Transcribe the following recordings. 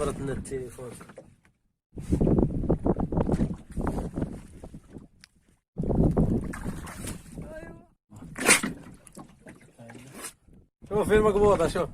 عمرت لنا التليفون. شوف فين مقبوضة شوف.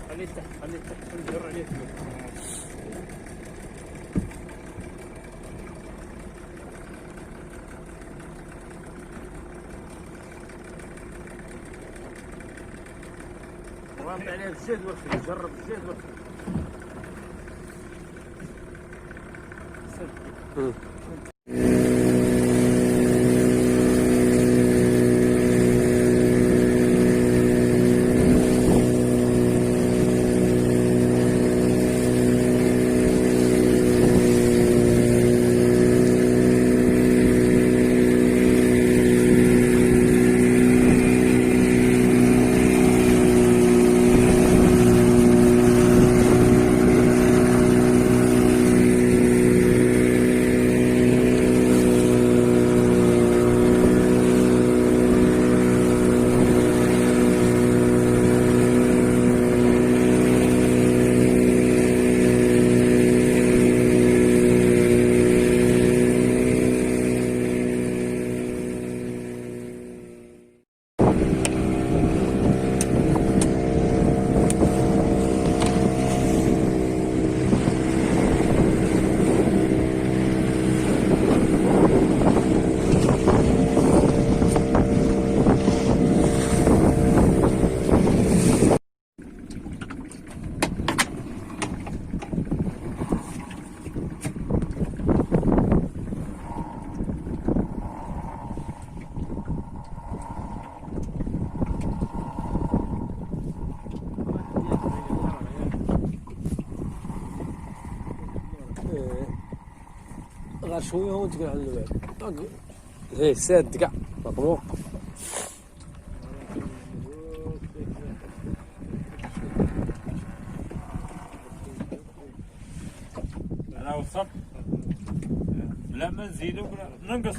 خليه تحت خليه تحت نجر عليه. رافع عليه الزيت واخذ جرب الزيت واخذ. غير شويه وتقول على الباب هي ساد كاع مطروق. انا وصلت لا ما نزيدو ولا ننقص.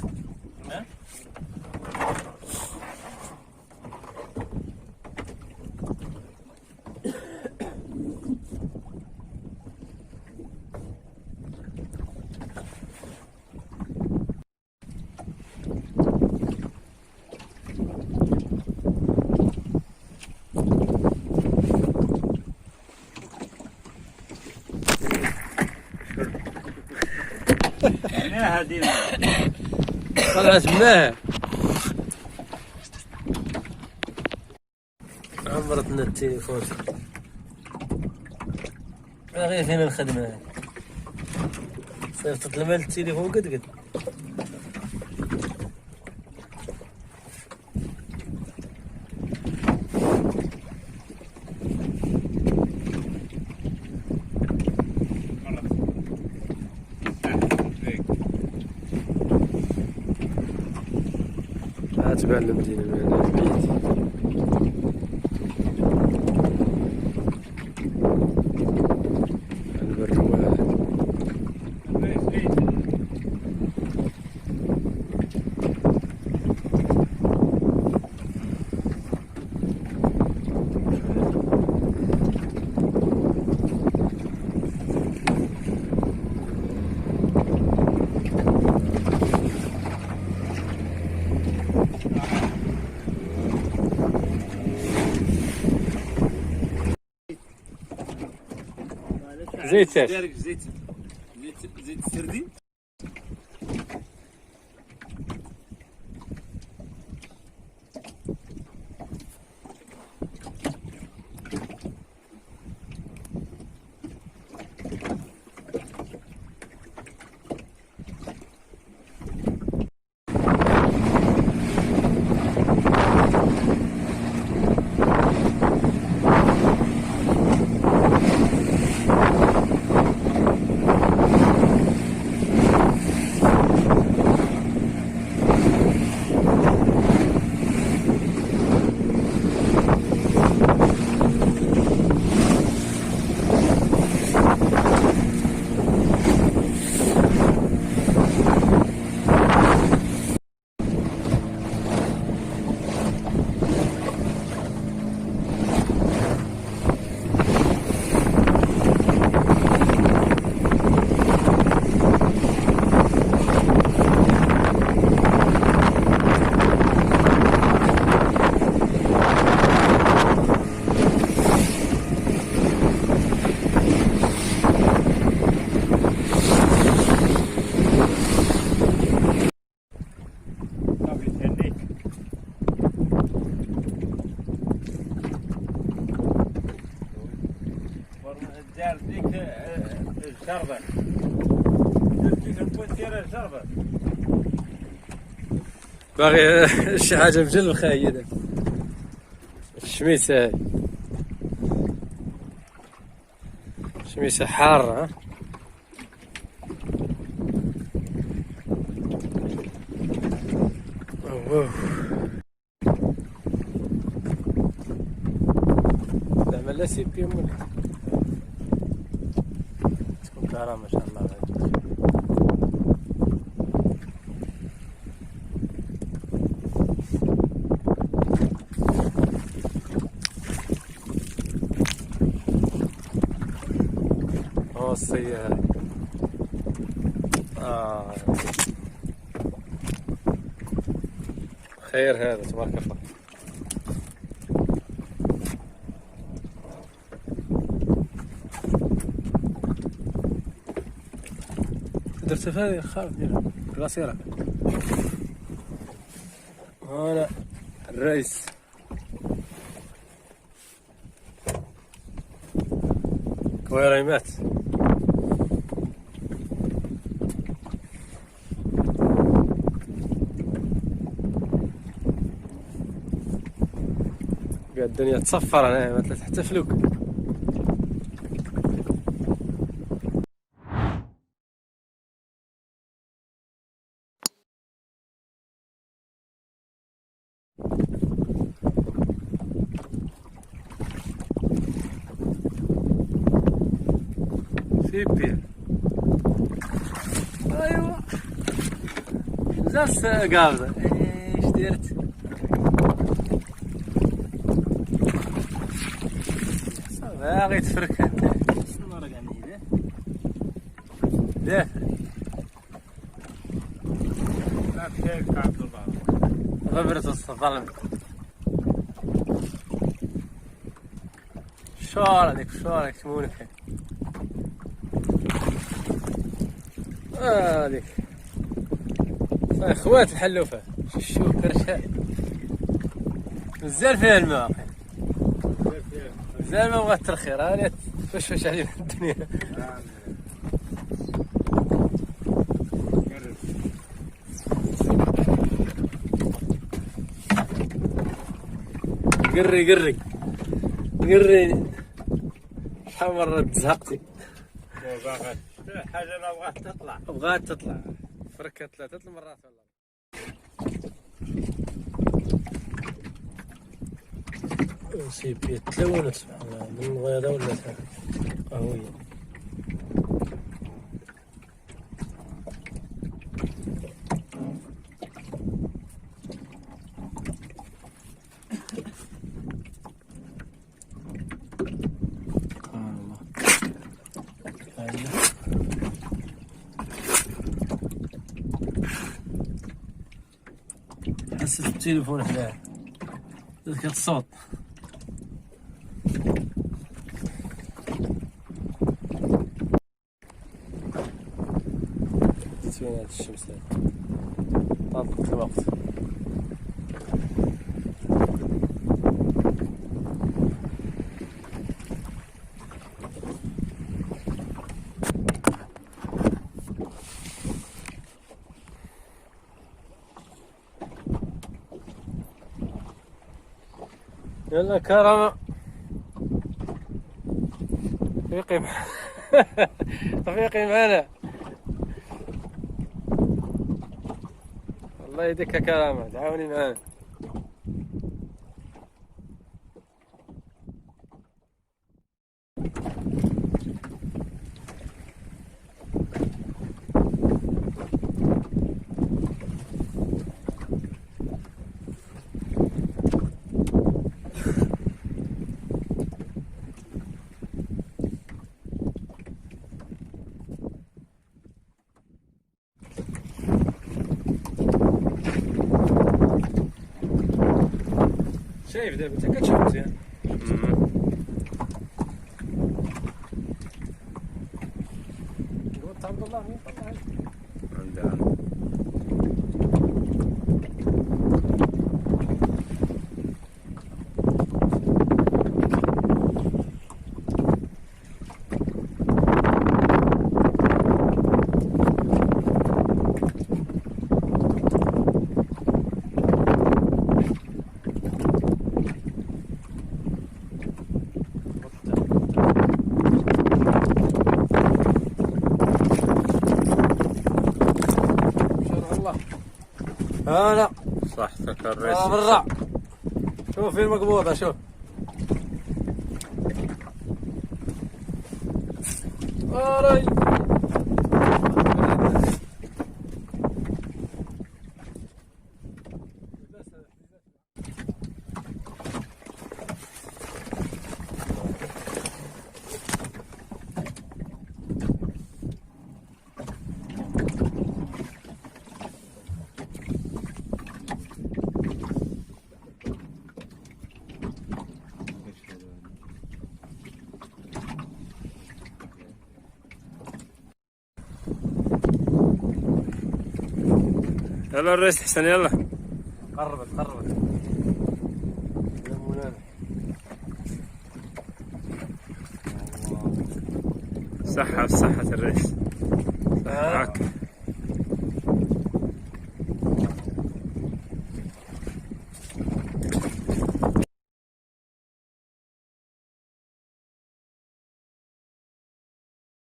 هذه طلعت منها عمرت لنا التليفون. غير فين الخدمة صيفطت المال التليفون قد تبع المدينة بعيد. البرواد زيت زيت السردين. شربة تلقى بونتير شربة باغي شي حاجة مجل خايدة الشميسة هاي شميسة حارة ها أوه. زعما لا سي بي ولا تكون كهرباء ما شاء الله هاي. وسبيا هاي خير هذا تبارك الله. درت في هذه خاف ديالها كلاسيرة. هنا الرئيس كويريمات الدنيا تصفر هنا ما طلعت حتى فلوك. سيبيا ايوا بزاف قابضة ايش درت باغي تفرك انت شنو ورق عميده دافع لا كيف عبد الله غبرت الظلم شوار هذيك شوار يكتبونك هذيك اخوات الحلوفه شوف كرشه مزال فيها الماء مزال ما بغات ترخير هاني فش علينا الدنيا. قري شحال مرة تزهقتي حاجة أنا بغات تطلع فركت 3 مرات والله. وسبييا تلونت سبحان الله من الغيضة ولات قهوية. حسيت التليفون حداه ذاك الصوت تسوين هاد الشمس طابت الوقت. يلا كرم رفيقي رفيقي معنا الله يديك كرامة تعاوني معنا. شايف دابا انت كتشوف مزيان. قلت عبد الله وين طلع عندها لا صحتك الريس. برا. شوف في المقبوضة شوف. راي. يلا الريس حسن يلا. قربت. صحة الريس. صحة.